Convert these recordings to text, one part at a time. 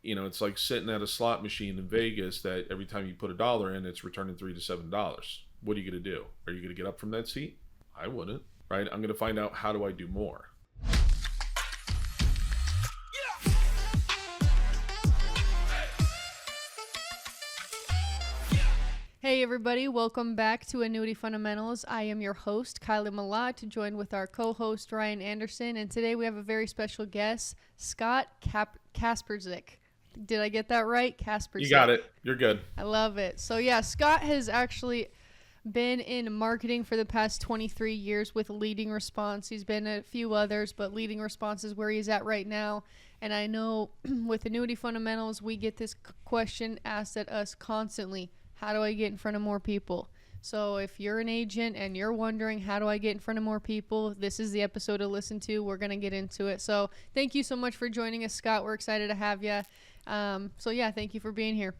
it's like sitting at a slot machine in Vegas that every time you put $1 in, it's returning $3 to $7. What are you going to do? Are you going to get up from that seat? I wouldn't, right? I'm going to find out, how do I do more? Hey everybody, welcome back to Annuity Fundamentals. I am your host, Kylie Malat, joined with our co-host, Ryan Anderson, and today we have a very special guest, Scott Kasprzyk. Did I get that right? Kasprzyk. You got it. You're good. I love it. So yeah, Scott has actually been in marketing for the past 23 years with Leading Response. He's been at a few others, but Leading Response is where he's at right now. And I know with Annuity Fundamentals, we get this question asked at us constantly. How do I get in front of more people? So if you're an agent and you're wondering, how do I get in front of more people? This is the episode to listen to. We're going to get into it. So thank you so much for joining us, Scott. We're excited to have you. Thank you for being here.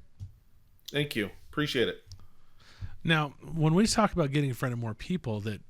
Thank you. Appreciate it. Now, when we talk about getting in front of more people, that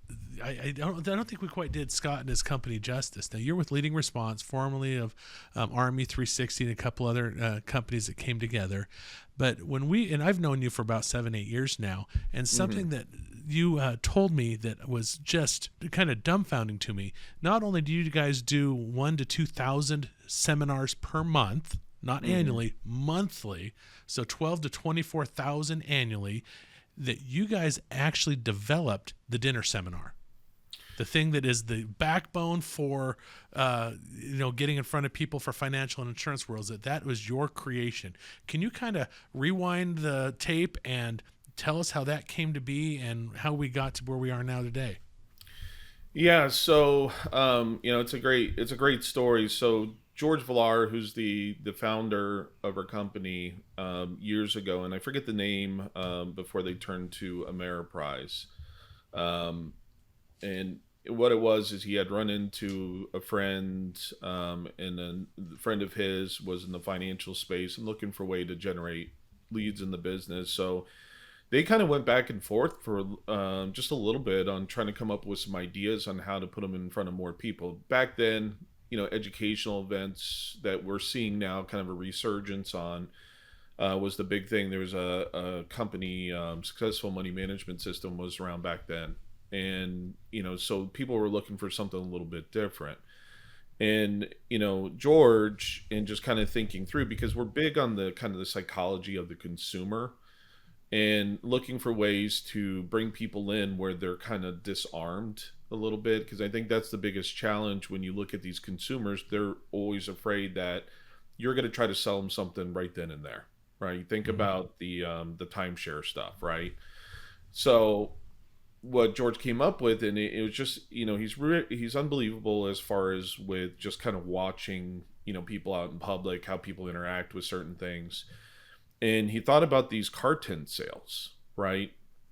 I don't think we quite did Scott and his company justice. Now, you're with Leading Response, formerly of Army 360 and a couple other companies that came together. But and I've known you for about 7-8 years now, and something that you told me that was just kind of dumbfounding to me. Not only do you guys do 1,000 to 2,000 seminars per month, not annually, monthly, so 12 to 24,000 annually, that you guys actually developed the dinner seminar, the thing that is the backbone for getting in front of people for financial and insurance worlds. That was your creation. Can you kind of rewind the tape and tell us how that came to be and how we got to where we are now today? Yeah, so it's a great story. So George Villar, who's the founder of our company years ago, and I forget the name before they turned to Ameriprise, and what it was is he had run into a friend, and then the friend of his was in the financial space and looking for a way to generate leads in the business. So they kind of went back and forth for just a little bit on trying to come up with some ideas on how to put them in front of more people. Back then, educational events that we're seeing now kind of a resurgence on was the big thing. There was a company, Successful Money Management System was around back then. And, so people were looking for something a little bit different. And, George, and just kind of thinking through, because we're big on the kind of the psychology of the consumer and looking for ways to bring people in where they're kind of disarmed a little bit, because I think that's the biggest challenge when you look at these consumers. They're always afraid that you're going to try to sell them something right then and there, right? You think about the timeshare stuff, right? So what George came up with, and it was just, he's unbelievable as far as with just kind of watching, people out in public, how people interact with certain things. And he thought about these car tent sales, right?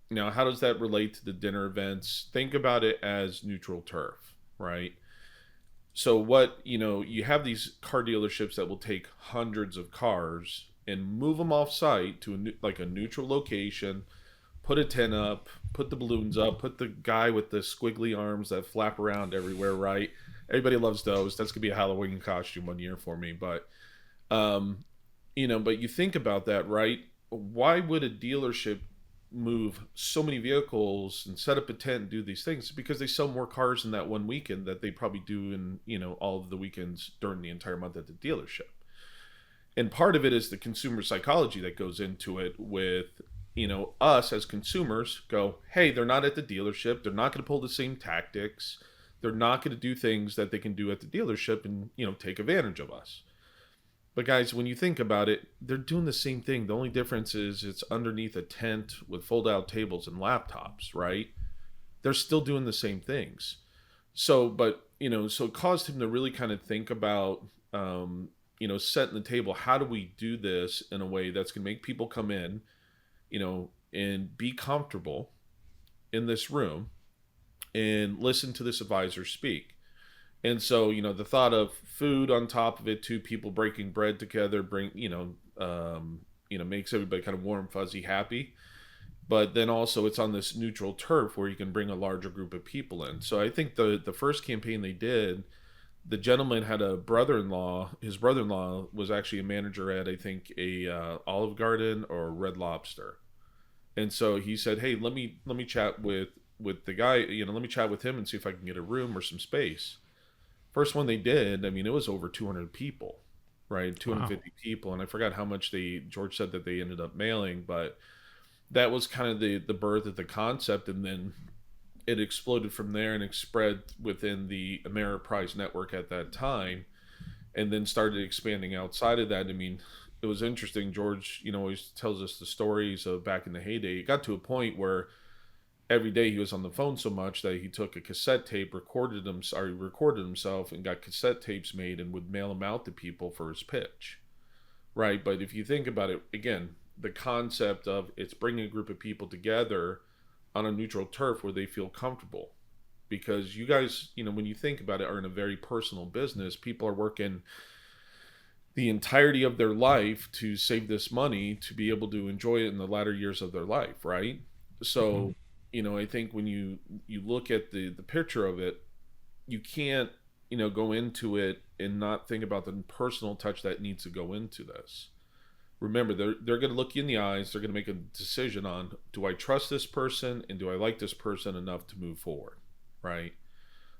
Now, how does that relate to the dinner events? Think about it as neutral turf, right? So what, you have these car dealerships that will take hundreds of cars and move them off site to a neutral location, put a tent up, put the balloons up, put the guy with the squiggly arms that flap around everywhere, right? Everybody loves those. That's going to be a Halloween costume one year for me. But, but you think about that, right? Why would a dealership move so many vehicles and set up a tent and do these things? Because they sell more cars in that one weekend that they probably do in, all of the weekends during the entire month at the dealership. And part of it is the consumer psychology that goes into it with, us as consumers go, hey, they're not at the dealership. They're not going to pull the same tactics. They're not going to do things that they can do at the dealership and, take advantage of us. But guys, when you think about it, they're doing the same thing. The only difference is it's underneath a tent with fold-out tables and laptops, right? They're still doing the same things. So it caused him to really kind of think about, setting the table. How do we do this in a way that's going to make people come in, and be comfortable in this room and listen to this advisor speak? And so, the thought of food on top of it too, people breaking bread together, makes everybody kind of warm, fuzzy, happy. But then also it's on this neutral turf where you can bring a larger group of people in. So I think the first campaign they did, The gentleman had a brother-in-law. His brother-in-law was actually a manager at, I think, a Olive Garden or Red Lobster. And so he said, "Hey, let me chat with the guy. Let me chat with him and see if I can get a room or some space." First one they did, I mean, it was over 200 people, right? Wow. 250 people, and I forgot how much George said that they ended up mailing, but that was kind of the birth of the concept, and then it exploded from there and it spread within the Ameriprise network at that time, and then started expanding outside of that. I mean, it was interesting. George, always tells us the stories of back in the heyday. It got to a point where every day he was on the phone so much that he took a cassette tape, recorded himself, and got cassette tapes made and would mail them out to people for his pitch, right? But if you think about it, again, the concept of it's bringing a group of people together on a neutral turf where they feel comfortable. Because you guys, when you think about it, are in a very personal business. People are working the entirety of their life to save this money to be able to enjoy it in the latter years of their life, right? Mhm. So, I think when you look at the picture of it, you can't, go into it and not think about the personal touch that needs to go into this. Remember, they're going to look you in the eyes. They're going to make a decision on, do I trust this person and do I like this person enough to move forward, right?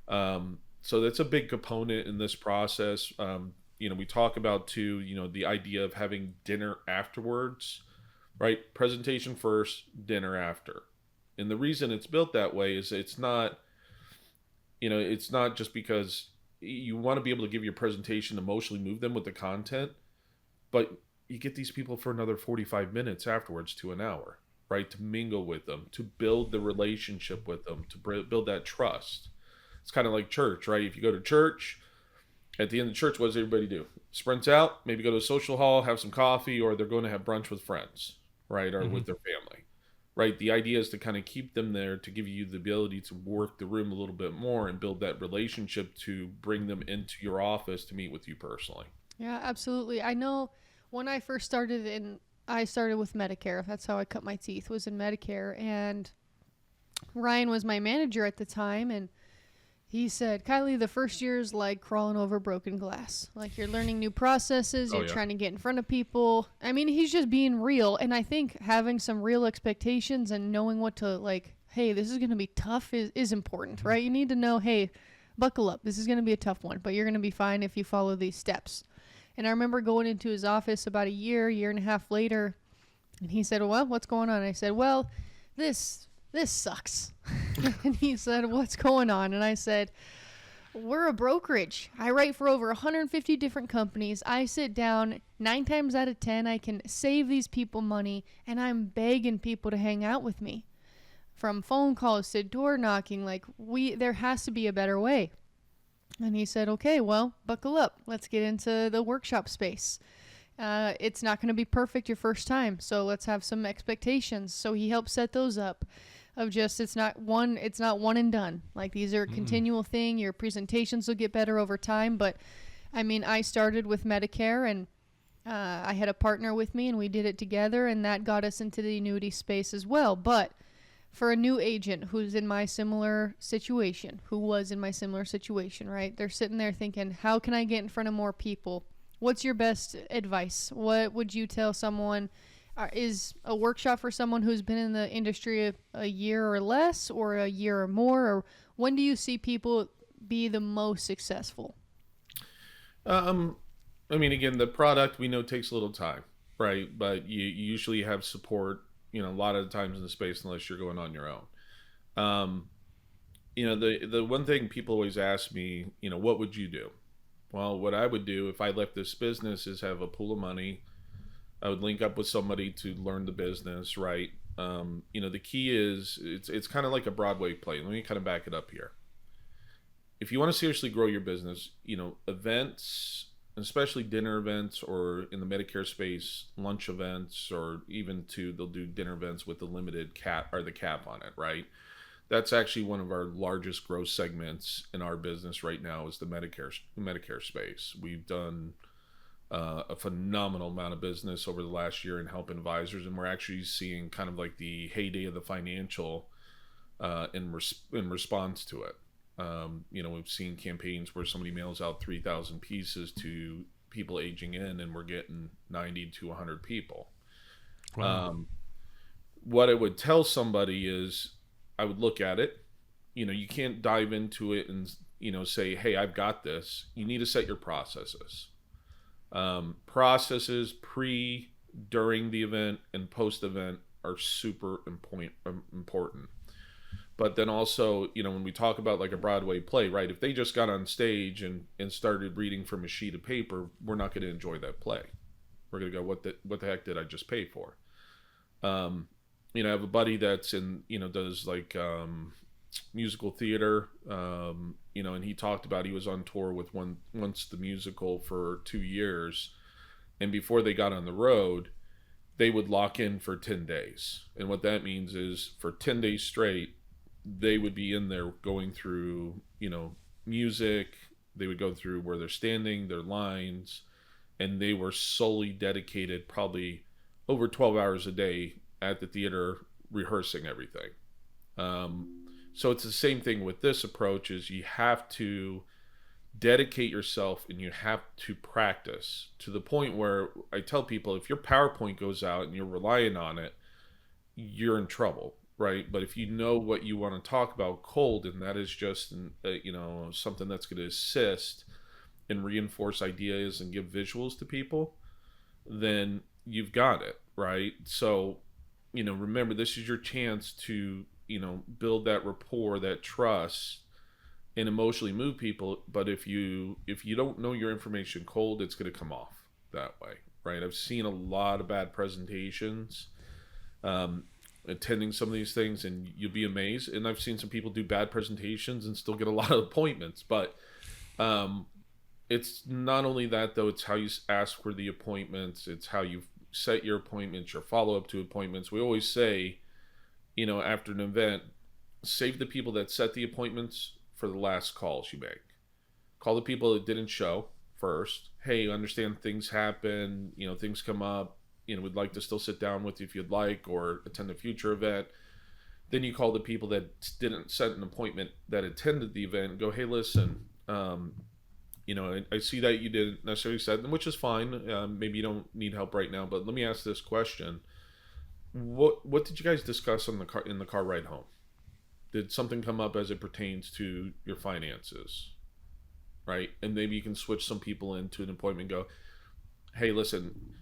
So that's a big component in this process. We talk about too, the idea of having dinner afterwards, right? Presentation first, dinner after. And the reason it's built that way is it's not just because you want to be able to give your presentation, emotionally move them with the content, but you get these people for another 45 minutes afterwards to an hour, right? To mingle with them, to build the relationship with them, to build that trust. It's kind of like church, right? If you go to church, at the end of church, what does everybody do? Sprints out, maybe go to a social hall, have some coffee, or they're going to have brunch with friends, right? Or Mhm. with their family, right? The idea is to kind of keep them there to give you the ability to work the room a little bit more and build that relationship to bring them into your office to meet with you personally. Yeah, absolutely. I know when I first started I started with Medicare. That's how I cut my teeth, was in Medicare. And Ryan was my manager at the time. And he said, Kylie, the first year is like crawling over broken glass. Like you're learning new processes, Oh you're yeah. trying to get in front of people. I mean, he's just being real. And I think having some real expectations and knowing what to like, hey, this is going to be tough is important, right? You need to know, hey, buckle up. This is going to be a tough one, but you're going to be fine if you follow these steps. And I remember going into his office about a year and a half later, and he said, well, what's going on? I said, well, this sucks. And he said, what's going on? And I said, we're a brokerage. I write for over 150 different companies. I sit down 9 times out of 10. I can save these people money, and I'm begging people to hang out with me. From phone calls to door knocking, there has to be a better way. And he said, okay, well, buckle up. Let's get into the workshop space. It's not going to be perfect your first time, so let's have some expectations. So he helped set those up of just it's not one and done. Like these are a Mm. continual thing. Your presentations will get better over time. But I mean, I started with Medicare and I had a partner with me and we did it together, and that got us into the annuity space as well. But for a new agent who was in my similar situation, right? They're sitting there thinking, how can I get in front of more people? What's your best advice? What would you tell someone? Is a workshop for someone who's been in the industry a year or less, or a year or more? Or when do you see people be the most successful? Um, I mean, again, the product we know takes a little time, right? But you usually have support, a lot of the times in the space, unless you're going on your own. Um, the one thing people always ask me, what would you do? Well, what I would do if I left this business is have a pool of money. I would link up with somebody to learn the business, right? The key is it's kind of like a Broadway play. Let me kind of back it up here. If you want to seriously grow your business, events, especially dinner events, or in the Medicare space, lunch events, or even they'll do dinner events with the limited cap or the cap on it, right? That's actually one of our largest growth segments in our business right now is the Medicare space. We've done a phenomenal amount of business over the last year in helping advisors, and we're actually seeing kind of like the heyday of the financial in response to it. We've seen campaigns where somebody mails out 3,000 pieces to people aging in, and we're getting 90 to 100 people. Wow. What I would tell somebody is, I would look at it. You can't dive into it and say, "Hey, I've got this." You need to set your processes. Processes pre, during the event, and post event are super important. But then also, when we talk about like a Broadway play, right? If they just got on stage and started reading from a sheet of paper, we're not going to enjoy that play. We're going to go, what the heck did I just pay for? I have a buddy that's does like musical theater, and he talked about he was on tour with once the musical for 2 years, and before they got on the road, they would lock in for 10 days. And what that means is for 10 days straight, they would be in there going through, music. They would go through where they're standing, their lines, and they were solely dedicated probably over 12 hours a day at the theater rehearsing everything. So it's the same thing with this approach is you have to dedicate yourself and you have to practice to the point where I tell people if your PowerPoint goes out and you're relying on it, you're in trouble, right? But if you know what you want to talk about cold, and that is just something that's going to assist and reinforce ideas and give visuals to people, then you've got it, right? So remember, this is your chance to build that rapport, that trust, and emotionally move people. But if you don't know your information cold, it's going to come off that way, right? I've seen a lot of bad presentations attending some of these things, and you'll be amazed. And I've seen some people do bad presentations and still get a lot of appointments. But it's not only that, though. It's how you ask for the appointments. It's how you set your appointments, your follow-up to appointments. We always say, after an event, save the people that set the appointments for the last calls you make. Call the people that didn't show first. Hey, understand things happen, things come up, we'd like to still sit down with you if you'd like, or attend a future event. Then you call the people that didn't set an appointment that attended the event and go, hey, listen, I see that you didn't necessarily set them, which is fine. Maybe you don't need help right now, but let me ask this question. What did you guys discuss in the car ride home? Did something come up as it pertains to your finances? Right? And maybe you can switch some people into an appointment and go, hey, listen,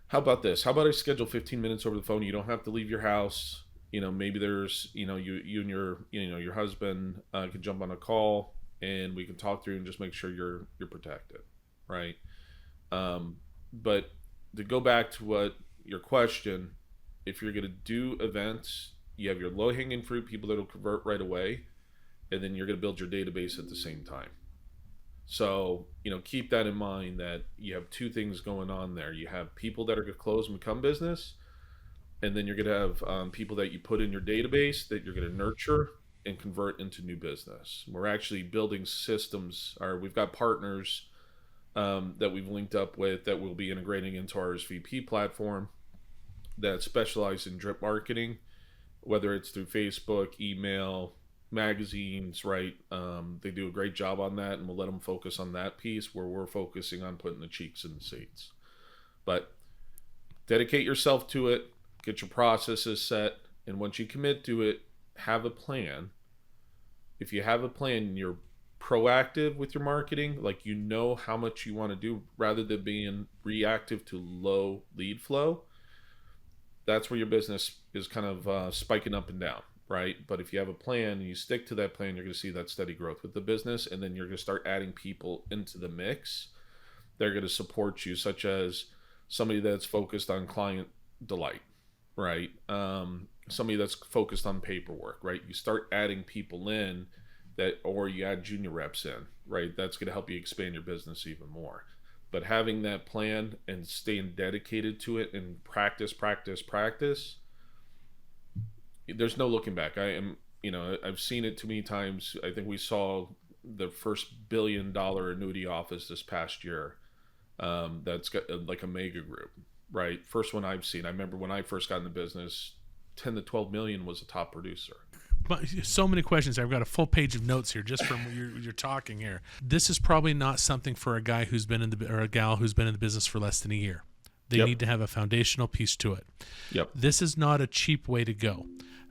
how about this? How about I schedule 15 minutes over the phone? You don't have to leave your house. Maybe there's, you and your husband can jump on a call and we can talk through and just make sure you're protected. Right? But to go back to what your question, if you're going to do events, you have your low-hanging fruit, people that will convert right away, and then you're going to build your database at the same time. So, keep that in mind that you have two things going on there. You have people that are going to close and become business, and then you're going to have people that you put in your database that you're going to nurture and convert into new business. We're actually building systems, or we've got partners that we've linked up with that we'll be integrating into our SVP platform that specialize in drip marketing, whether it's through Facebook, email, magazines, right? They do a great job on that, and we'll let them focus on that piece where we're focusing on putting the cheeks in the seats. But dedicate yourself to it, get your processes set, and once you commit to it, have a plan. If you have a plan and you're proactive with your marketing, like how much you want to do rather than being reactive to low lead flow, that's where your business is kind of spiking up and down, right? But if you have a plan and you stick to that plan, you're going to see that steady growth with the business, and then you're going to start adding people into the mix. They're going to support you, such as somebody that's focused on client delight, right? Somebody that's focused on paperwork, right? You start adding people in that, or you add junior reps in, right? That's going to help you expand your business even more. But having that plan and staying dedicated to it and practice, there's no looking back. I've seen it too many times. I think we saw the first $1 billion annuity office this past year. That's got like a mega group, right? First one I've seen. I remember when I first got in the business, 10 to 12 million was a top producer. so many questions. I've got a full page of notes here just from you're talking here. This is probably not something for a guy who's been in the or a gal who's been in the business for less than a year. They Yep. need to have a foundational piece to it. Yep. This is not a cheap way to go.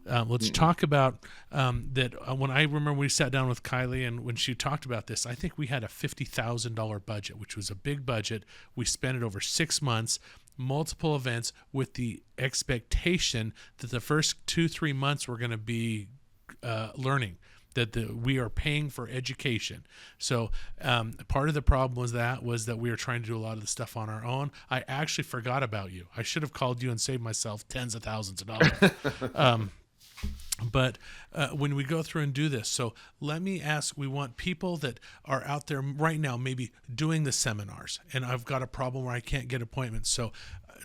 Let's talk about that. When I remember we sat down with Kylie and when she talked about this, I think we had a $50,000 budget, which was a big budget. We spent it over 6 months, multiple events, with the expectation that the first 2-3 months were going to be learning, that we are paying for education. So part of the problem was that we were trying to do a lot of the stuff on our own. I actually forgot about you. I should have called you and saved myself tens of thousands of dollars. But when we go through and do this, so let me ask, we want people that are out there right now maybe doing the seminars, and I've got a problem where I can't get appointments. So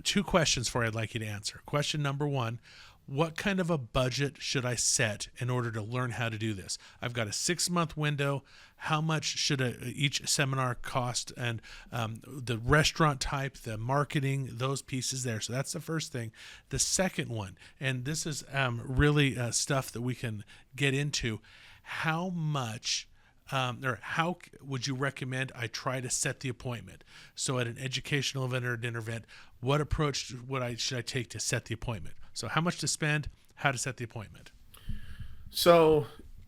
2 questions for you I'd like you to answer. Question number 1, what kind of a budget should I set in order to learn how to do this? I've got a 6-month window. How much should each seminar cost? And the restaurant type, the marketing, those pieces there. So that's the first thing. The second one, and this is really stuff that we can get into, how much or how would you recommend I try to set the appointment? So at an educational event or a dinner event, what approach should I take to set the appointment? So how much to spend, how to set the appointment. So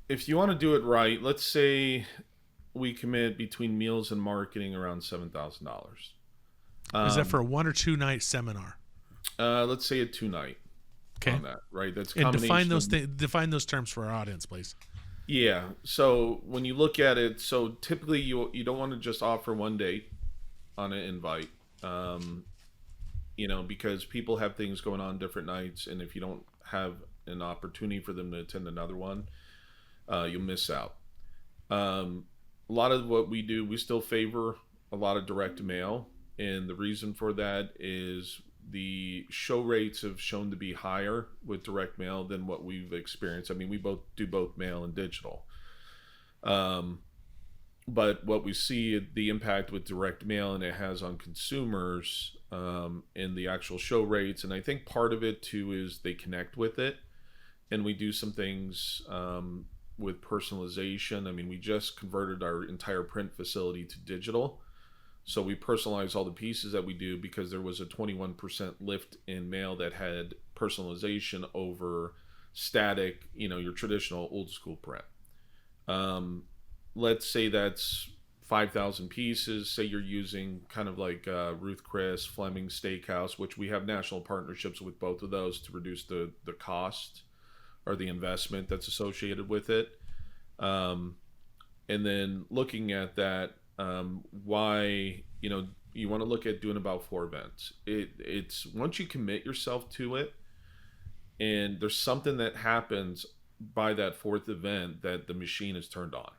if you want to do it right, let's say we commit between meals and marketing around $7,000. Is that for a 1 or 2 night seminar? Let's say a 2-night. Okay. On that, right? That's and combination define those terms for our audience, please. Yeah. So when you look at it, so typically you don't want to just offer one date on an invite, because people have things going on different nights, and if you don't have an opportunity for them to attend another one, you'll miss out. A lot of what we do, we still favor a lot of direct mail, and the reason for that is the show rates have shown to be higher with direct mail than what we've experienced. I mean, we both do both mail and digital. But what we see, the impact with direct mail and it has on consumers in the actual show rates. And I think part of it too is they connect with it. And we do some things with personalization. I mean, we just converted our entire print facility to digital. So we personalize all the pieces that we do because there was a 21% lift in mail that had personalization over static, your traditional old school print. Let's say that's 5,000 pieces. Say you're using kind of like Ruth Chris, Fleming Steakhouse, which we have national partnerships with both of those to reduce the cost or the investment that's associated with it. And then looking at that, why you want to look at doing about 4 events. It's once you commit yourself to it, and there's something that happens by that 4th event that the machine is turned on.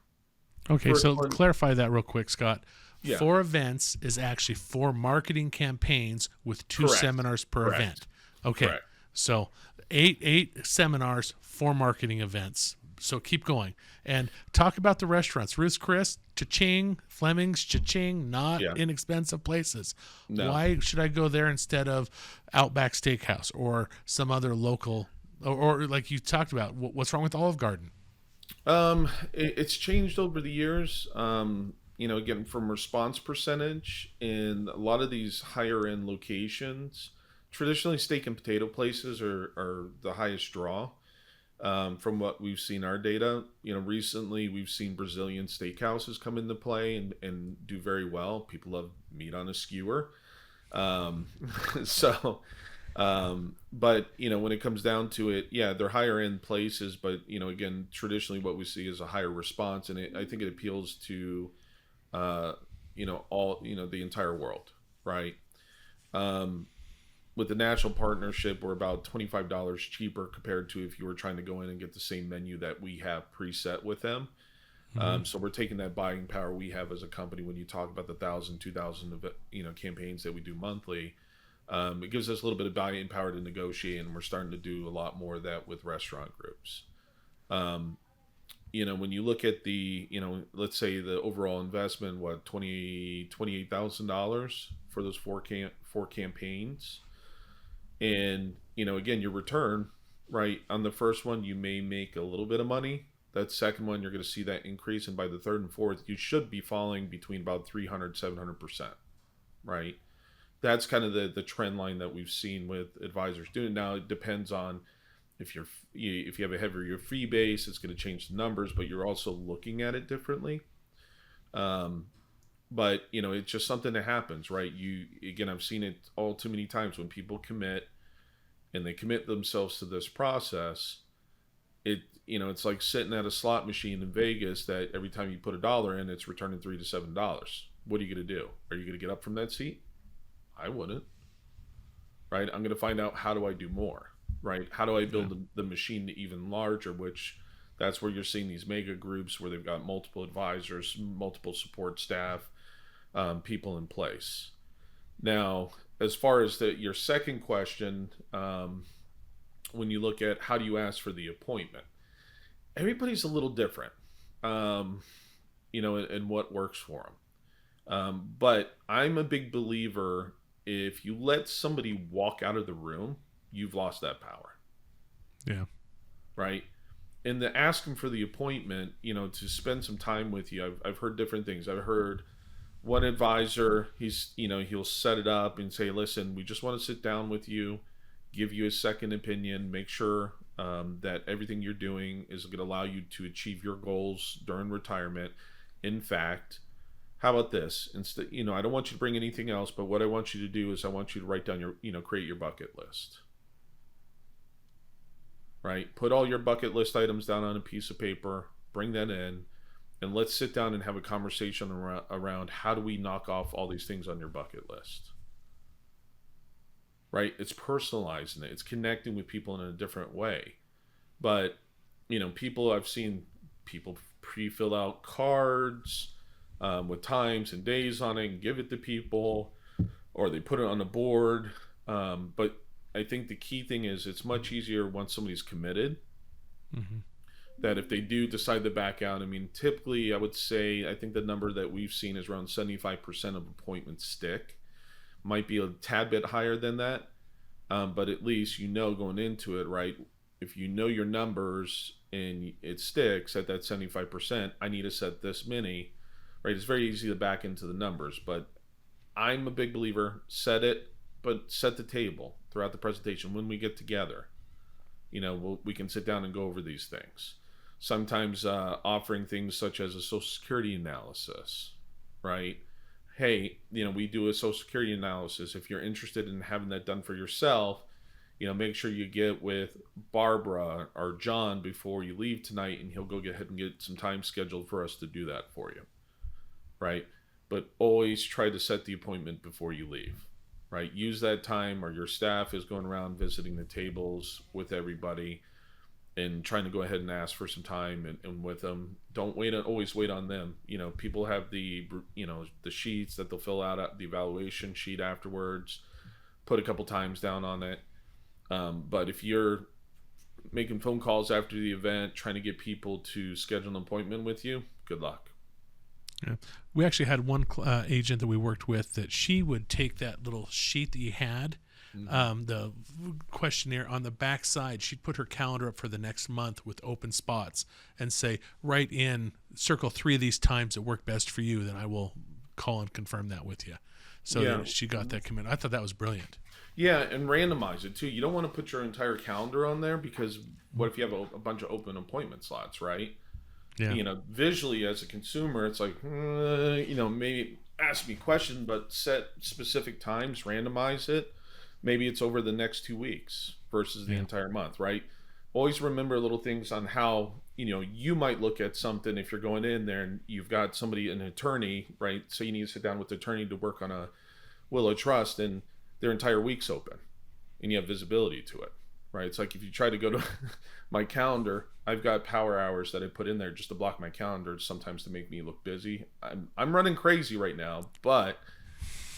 Okay, so clarify that real quick, Scott. Yeah. 4 events is actually 4 marketing campaigns with 2 Correct. seminars per Correct. event. Okay, Correct. So eight seminars, 4 marketing events. So keep going and talk about the restaurants. Ruth's Chris, cha-ching, Fleming's, cha-ching, not inexpensive places. No. Why should I go there instead of Outback Steakhouse or some other local, or like you talked about, what's wrong with Olive Garden? It's changed over the years. Again, from response percentage in a lot of these higher end locations, traditionally steak and potato places are the highest draw. From what we've seen our data, recently we've seen Brazilian steakhouses come into play and do very well. People love meat on a skewer. But when it comes down to it, they're higher end places, but again, traditionally what we see is a higher response. And I think it appeals to, all, the entire world. Right. With the national partnership, we're about $25 cheaper compared to if you were trying to go in and get the same menu that we have preset with them. Mm-hmm. So we're taking that buying power we have as a company. When you talk about the 1,000, 2,000, campaigns that we do monthly, it gives us a little bit of buying power to negotiate, and we're starting to do a lot more of that with restaurant groups. When you look at the, let's say the overall investment, $28,000 for those four campaigns. And, again, your return, right? On the first one, you may make a little bit of money. That second one, you're going to see that increase. And by the third and fourth, you should be falling between about 300, 700%, right? That's kind of the trend line that we've seen with advisors doing. Now, it depends on if you have a heavier fee base, it's going to change the numbers, but you're also looking at it differently. But it's just something that happens, right? Again, I've seen it all too many times when people commit and they commit themselves to this process. It's like sitting at a slot machine in Vegas that every time you put $1 in, it's returning $3 to $7. What are you going to do? Are you going to get up from that seat? I wouldn't, right? I'm going to find out, how do I do more, right? How do I build the machine to even larger, which that's where you're seeing these mega groups where they've got multiple advisors, multiple support staff, people in place. Now, as far as your second question, when you look at how do you ask for the appointment, everybody's a little different, and what works for them. But I'm a big believer, if you let somebody walk out of the room, you've lost that power. Yeah. Right? And the ask them for the appointment, to spend some time with you, I've heard different things. I've heard one advisor, he'll set it up and say, listen, we just want to sit down with you, give you a second opinion, make sure that everything you're doing is going to allow you to achieve your goals during retirement. In fact, how about this? Instead, I don't want you to bring anything else, but what I want you to do is I want you to write down create your bucket list. Right? Put all your bucket list items down on a piece of paper, bring that in, and let's sit down and have a conversation around how do we knock off all these things on your bucket list. Right? It's personalizing it. It's connecting with people in a different way. But, I've seen people pre-fill out cards with times and days on it and give it to people, or they put it on a board. But I think the key thing is it's much easier once somebody's committed. Mm-hmm. That if they do decide to back out, typically I would say, I think the number that we've seen is around 75% of appointments stick. Might be a tad bit higher than that, but at least going into it, right? If you know your numbers and it sticks at that 75%, I need to set this many, right? It's very easy to back into the numbers, but I'm a big believer, set it, but set the table throughout the presentation. When we get together, we can sit down and go over these things. Sometimes offering things such as a Social Security analysis, right? Hey, we do a Social Security analysis. If you're interested in having that done for yourself, make sure you get with Barbara or John before you leave tonight, and he'll go ahead and get some time scheduled for us to do that for you, right? But always try to set the appointment before you leave, right? Use that time, or your staff is going around visiting the tables with everybody and trying to go ahead and ask for some time and with them. Don't always wait on them. People have the sheets that they'll fill out, the evaluation sheet afterwards, put a couple times down on it. But if you're making phone calls after the event, trying to get people to schedule an appointment with you, good luck. Yeah. We actually had one agent that we worked with that she would take that little sheet that you had, the questionnaire, on the back side, she'd put her calendar up for the next month with open spots and say, write in, circle 3 of these times that work best for you, then I will call and confirm that with you. So that she got that commit. I thought that was brilliant. Yeah, and randomize it too. You don't want to put your entire calendar on there, because what if you have a bunch of open appointment slots, right? Yeah. Visually as a consumer, it's like, maybe ask me questions, but set specific times, randomize it. Maybe it's over the next 2 weeks versus the entire month, right? Always remember little things on how, you might look at something if you're going in there and you've got an attorney, right? So you need to sit down with the attorney to work on a will of trust, and their entire week's open and you have visibility to it, right? It's like if you try to go to my calendar, I've got power hours that I put in there just to block my calendar, sometimes to make me look busy. I'm running crazy right now, but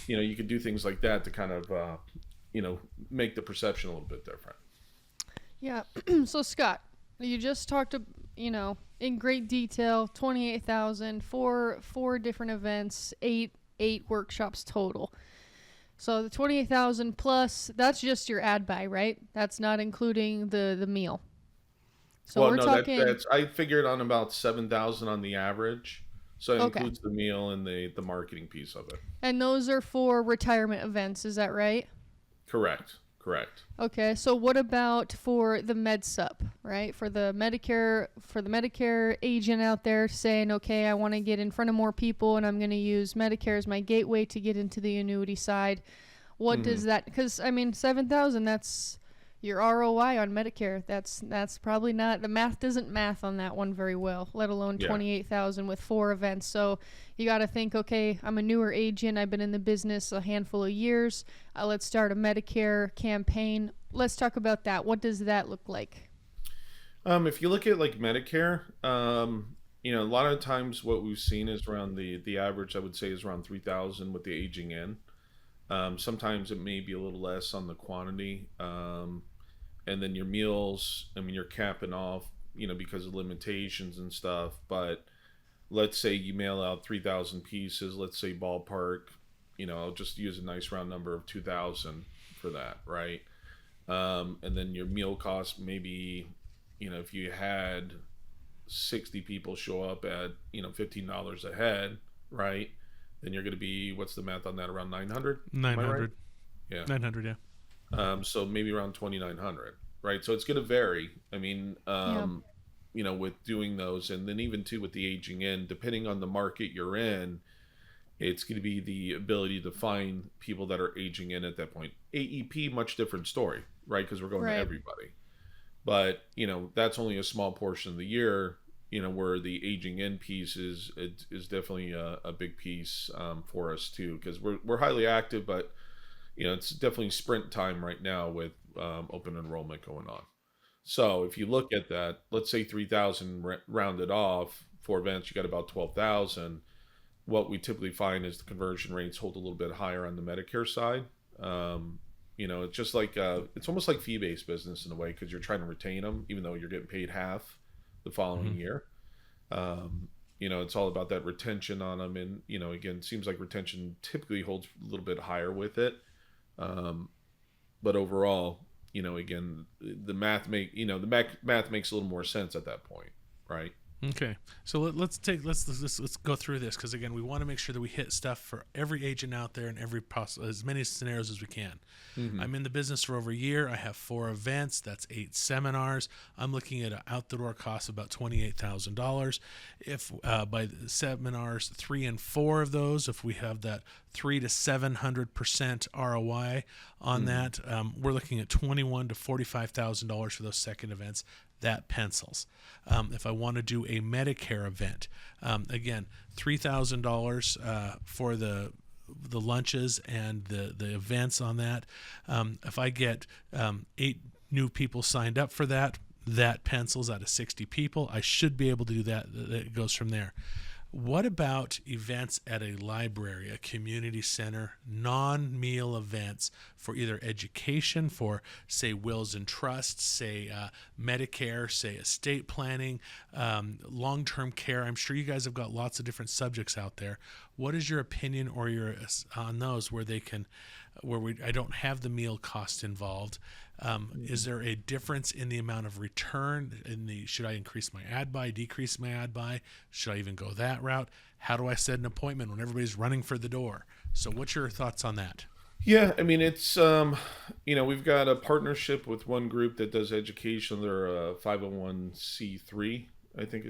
you can do things like that to kind of make the perception a little bit different. Yeah. So Scott, you just talked in great detail, 28,000 for 4 different events, eight workshops total. So the 28,000 plus, that's just your ad buy, right? That's not including the meal. So Well, we're no, talking that's I figured on about 7,000 on the average. So it okay. includes the meal and the marketing piece of it. And those are for retirement events, is that right? Correct. Correct. Okay, so what about for the MedSup, right? For the Medicare agent out there saying, okay, I want to get in front of more people and I'm going to use Medicare as my gateway to get into the annuity side. What Hmm. does that? Because I mean, 7,000. That's your ROI on Medicare. That's probably not the math. Doesn't math on that one very well. Let alone Yeah. 28,000 with 4 events. So you got to think, okay, I'm a newer agent. I've been in the business a handful of years. Let's start a Medicare campaign. Let's talk about that. What does that look like? If you look at like Medicare, a lot of times what we've seen is around the average. I would say is around 3,000 with the aging in. Sometimes it may be a little less on the quantity. And then your meals, I mean, you're capping off, because of limitations and stuff. But let's say you mail out 3,000 pieces, let's say ballpark, I'll just use a nice round number of 2,000 for that, right? And then your meal cost, maybe, if you had 60 people show up at, $15 a head, right? Then you're going to be, what's the math on that? Around 900? Am I right? 900. Yeah. 900, yeah. So maybe around 2,900, right? So it's going to vary. I mean, Yeah. with doing those, and then even too with the aging in, depending on the market you're in, it's going to be the ability to find people that are aging in at that point. AEP, much different story, right? Because we're going to Right. everybody. But, that's only a small portion of the year, where the aging in piece is definitely a big piece for us too, because we're highly active, but it's definitely sprint time right now with open enrollment going on. So if you look at that, let's say 3,000 rounded off, 4 events, you got about 12,000. What we typically find is the conversion rates hold a little bit higher on the Medicare side. It's just like it's almost like fee-based business in a way, because you're trying to retain them, even though you're getting paid half the following Mhm. year. It's all about that retention on them, and again, it seems like retention typically holds a little bit higher with it. Um, but overall, again, the math makes a little more sense at that point, right? Okay, so let's go through this, because again, we want to make sure that we hit stuff for every agent out there and as many scenarios as we can. Mm-hmm. I'm in the business for over a year. I have 4 events. That's 8 seminars. I'm looking at an out the door cost of about $28,000. If by the seminars 3 and 4 of those, if we have that 300 to 700% ROI on that, we're looking at $21,000 to $45,000 for those second events. That pencils. If I want to do a Medicare event, again, $3,000 for the lunches and the events on that. If I get 8 new people signed up for that, that pencils out of 60 people. I should be able to do that. It goes from there. What about events at a library, a community center, non-meal events for either education, for, say, wills and trusts, say, Medicare, say, estate planning, long-term care? I'm sure you guys have got lots of different subjects out there. What is your opinion or your on those where I don't have the meal cost involved? Is there a difference in the amount of return? Should I increase my ad buy, decrease my ad buy? Should I even go that route? How do I set an appointment when everybody's running for the door? So what's your thoughts on that? Yeah, I mean, it's we've got a partnership with one group that does education. They're a 501c3, I think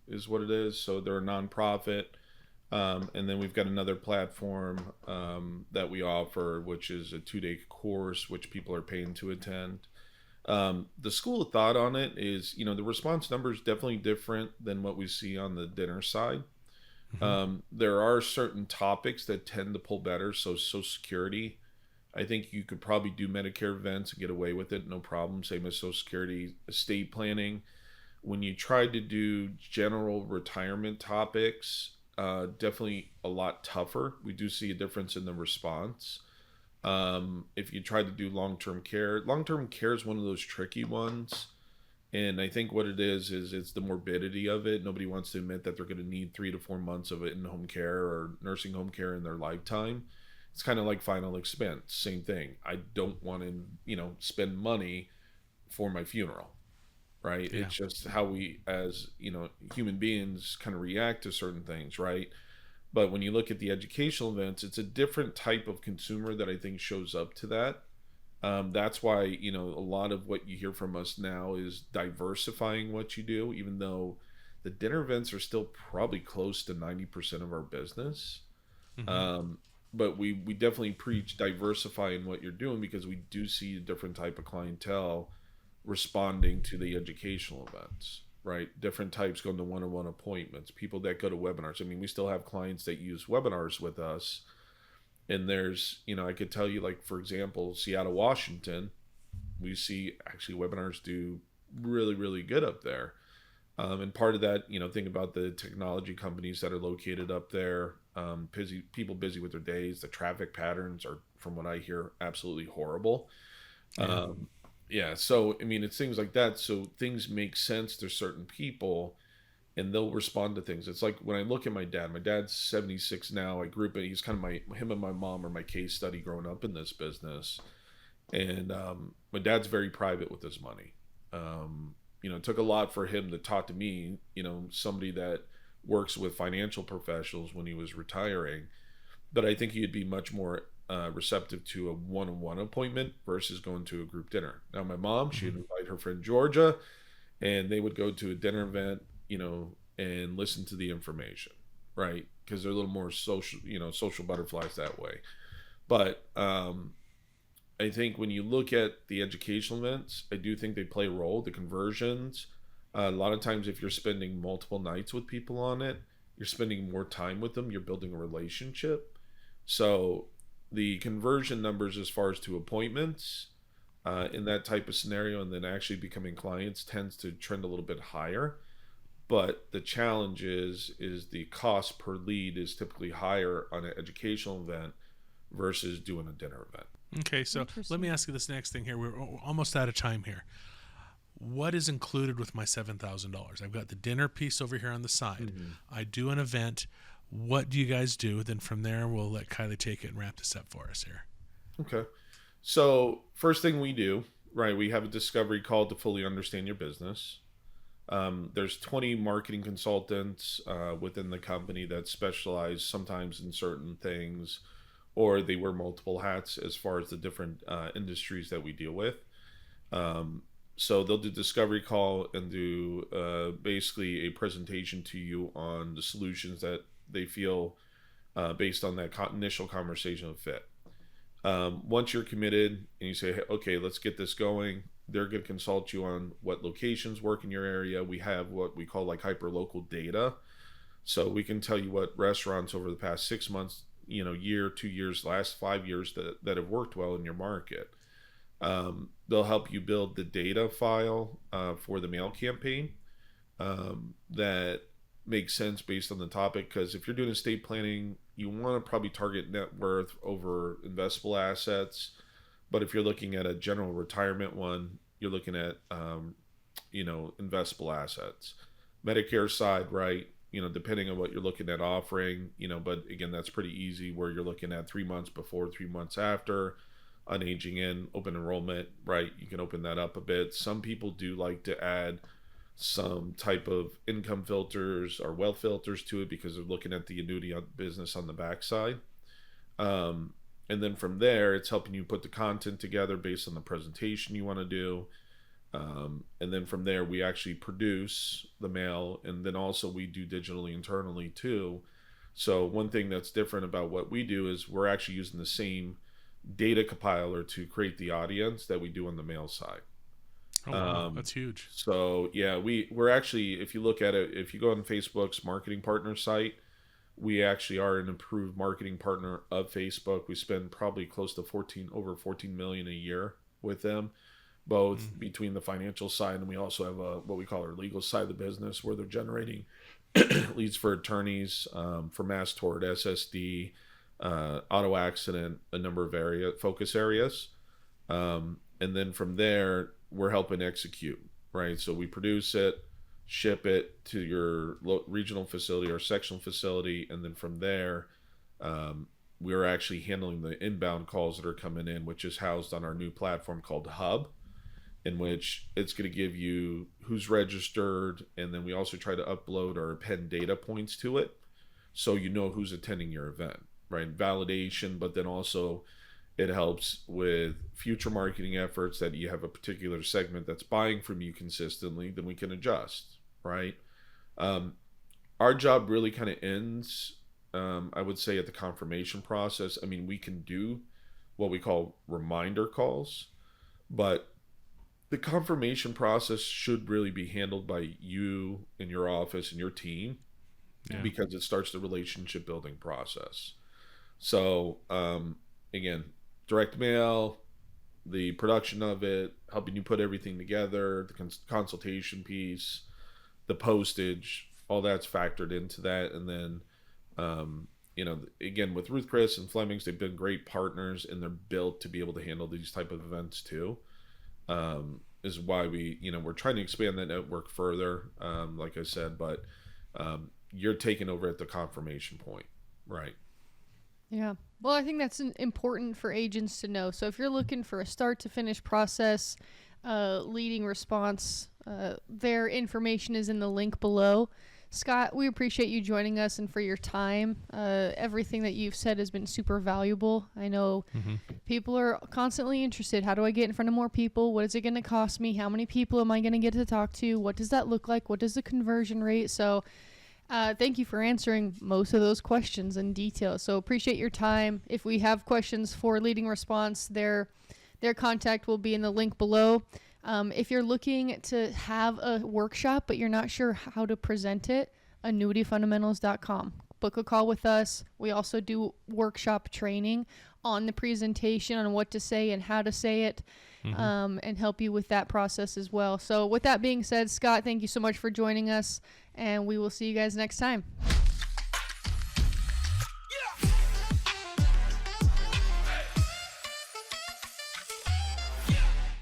is what it is. So they're a nonprofit. And then we've got another platform that we offer, which is a 2-day course, which people are paying to attend. The school of thought on it is, the response number is definitely different than what we see on the dinner side. There are certain topics that tend to pull better. So Social Security, I think you could probably do Medicare events and get away with it, no problem. Same as Social Security, estate planning. When you try to do general retirement topics, definitely a lot tougher. We do see a difference in the response. If you try to do long-term care is one of those tricky ones. And I think what it is it's the morbidity of it. Nobody wants to admit that they're going to need 3 to 4 months of it in home care or nursing home care in their lifetime. It's kind of like final expense, same thing. I don't want to, spend money for my funeral, right? Yeah. It's just how we, as human beings, kind of react to certain things, right? But when you look at the educational events, it's a different type of consumer that I think shows up to that. That's why, a lot of what you hear from us now is diversifying what you do, even though the dinner events are still probably close to 90% of our business. Hmm. Um, but we definitely preach diversifying what you're doing because we do see a different type of clientele responding to the educational events, right? Different types going to one-on-one appointments, people that go to webinars. I mean, we still have clients that use webinars with us. And there's, I could tell you, like, for example, Seattle, Washington, we see actually webinars do really, really good up there. And part of that, think about the technology companies that are located up there. Busy with their days. The traffic patterns are, from what I hear, absolutely horrible. Yeah. Yeah, so I mean, it's things like that. So things make sense to certain people, and they'll respond to things. It's like when I look at my dad. My dad's 76 now. I grew up. He's kind of him and my mom are my case study growing up in this business. And my dad's very private with his money. It took a lot for him to talk to me, somebody that works with financial professionals when he was retiring. But I think he'd be much more receptive to a one-on-one appointment versus going to a group dinner. Now, my mom, she'd Hmm. invite her friend Georgia, and they would go to a dinner event, and listen to the information, right? Because they're a little more social, social butterflies that way. But I think when you look at the educational events, I do think they play a role. The conversions, a lot of times, if you're spending multiple nights with people on it, you're spending more time with them. You're building a relationship. So the conversion numbers, as far as to appointments, in that type of scenario, and then actually becoming clients, tends to trend a little bit higher. But the challenge is the cost per lead is typically higher on an educational event versus doing a dinner event. Okay, so let me Interesting. ask you this next thing here. We're almost out of time here. What is included with my $7,000? I've got the dinner piece over here on the side. Mhm. I do an event. What do you guys do? Then from there, we'll let Kylie take it and wrap this up for us here. Okay. So first thing we do, right? We have a discovery call to fully understand your business. There's 20 marketing consultants within the company that specialize sometimes in certain things, or they wear multiple hats as far as the different industries that we deal with. Um, so they'll do discovery call and do basically a presentation to you on the solutions that they feel based on that initial conversation of fit. Once you're committed and you say, hey, okay, let's get this going, they're going to consult you on what locations work in your area. We have what we call like hyper local data. So we can tell you what restaurants over the past 6 months, year, 2 years, last 5 years that have worked well in your market. They'll help you build the data file for the mail campaign that makes sense based on the topic. Because if you're doing estate planning, you want to probably target net worth over investable assets. But if you're looking at a general retirement one, you're looking at investable assets. Medicare side, right? Depending on what you're looking at offering, but again, that's pretty easy where you're looking at 3 months before, 3 months after, on aging in, open enrollment, right? You can open that up a bit. Some people do like to add some type of income filters or wealth filters to it because they're looking at the annuity business on the backside. And then from there, it's helping you put the content together based on the presentation you want to do. And then from there, we actually produce the mail, and then also we do digitally internally too. So one thing that's different about what we do is we're actually using the same data compiler to create the audience that we do on the mail side. Oh wow, Um, that's huge. so yeah, we're actually, if you look at it, if you go on Facebook's marketing partner site, we actually are an approved marketing partner of Facebook. We spend probably close to 14 million a year with them, both Mm. between the financial side, and we also have what we call our legal side of the business, where they're generating leads for attorneys, for mass tort, SSD, auto accident, a number of focus areas. And then from there, we're helping execute, right? So we produce it, ship it to your regional facility or sectional facility, and then from there, we're actually handling the inbound calls that are coming in, which is housed on our new platform called Hub, in which it's going to give you who's registered, and then we also try to upload our pen data points to it, so you know who's attending your event, right? Validation, but then also it helps with future marketing efforts that you have a particular segment that's buying from you consistently, then we can adjust, right? Our job really kind of ends, I would say, at the confirmation process. I mean, we can do what we call reminder calls, but the confirmation process should really be handled by you in your office and your team, because it starts the relationship building process. So, again, direct mail, the production of it, helping you put everything together, the consultation piece, the postage, all that's factored into that. And then, again, with Ruth Chris and Fleming's, they've been great partners, and they're built to be able to handle these type of events too. Is why we're trying to expand that network further, like I said, but you're taking over at the confirmation point, right? Yeah. Well, I think that's important for agents to know. So if you're looking for a start to finish process, leading response, their information is in the link below. Scott, we appreciate you joining us and for your time. Everything that you've said has been super valuable. I know people are constantly interested. How do I get in front of more people? What is it going to cost me? How many people am I going to get to talk to? What does that look like? What is the conversion rate? So thank you for answering most of those questions in detail. So appreciate your time. If we have questions for leading response, their contact will be in the link below. If you're looking to have a workshop, but you're not sure how to present it, annuityfundamentals.com. Book a call with us. We also do workshop training on the presentation, on what to say and how to say it, and help you with that process as well. So with that being said, Scott, thank you so much for joining us, and we will see you guys next time.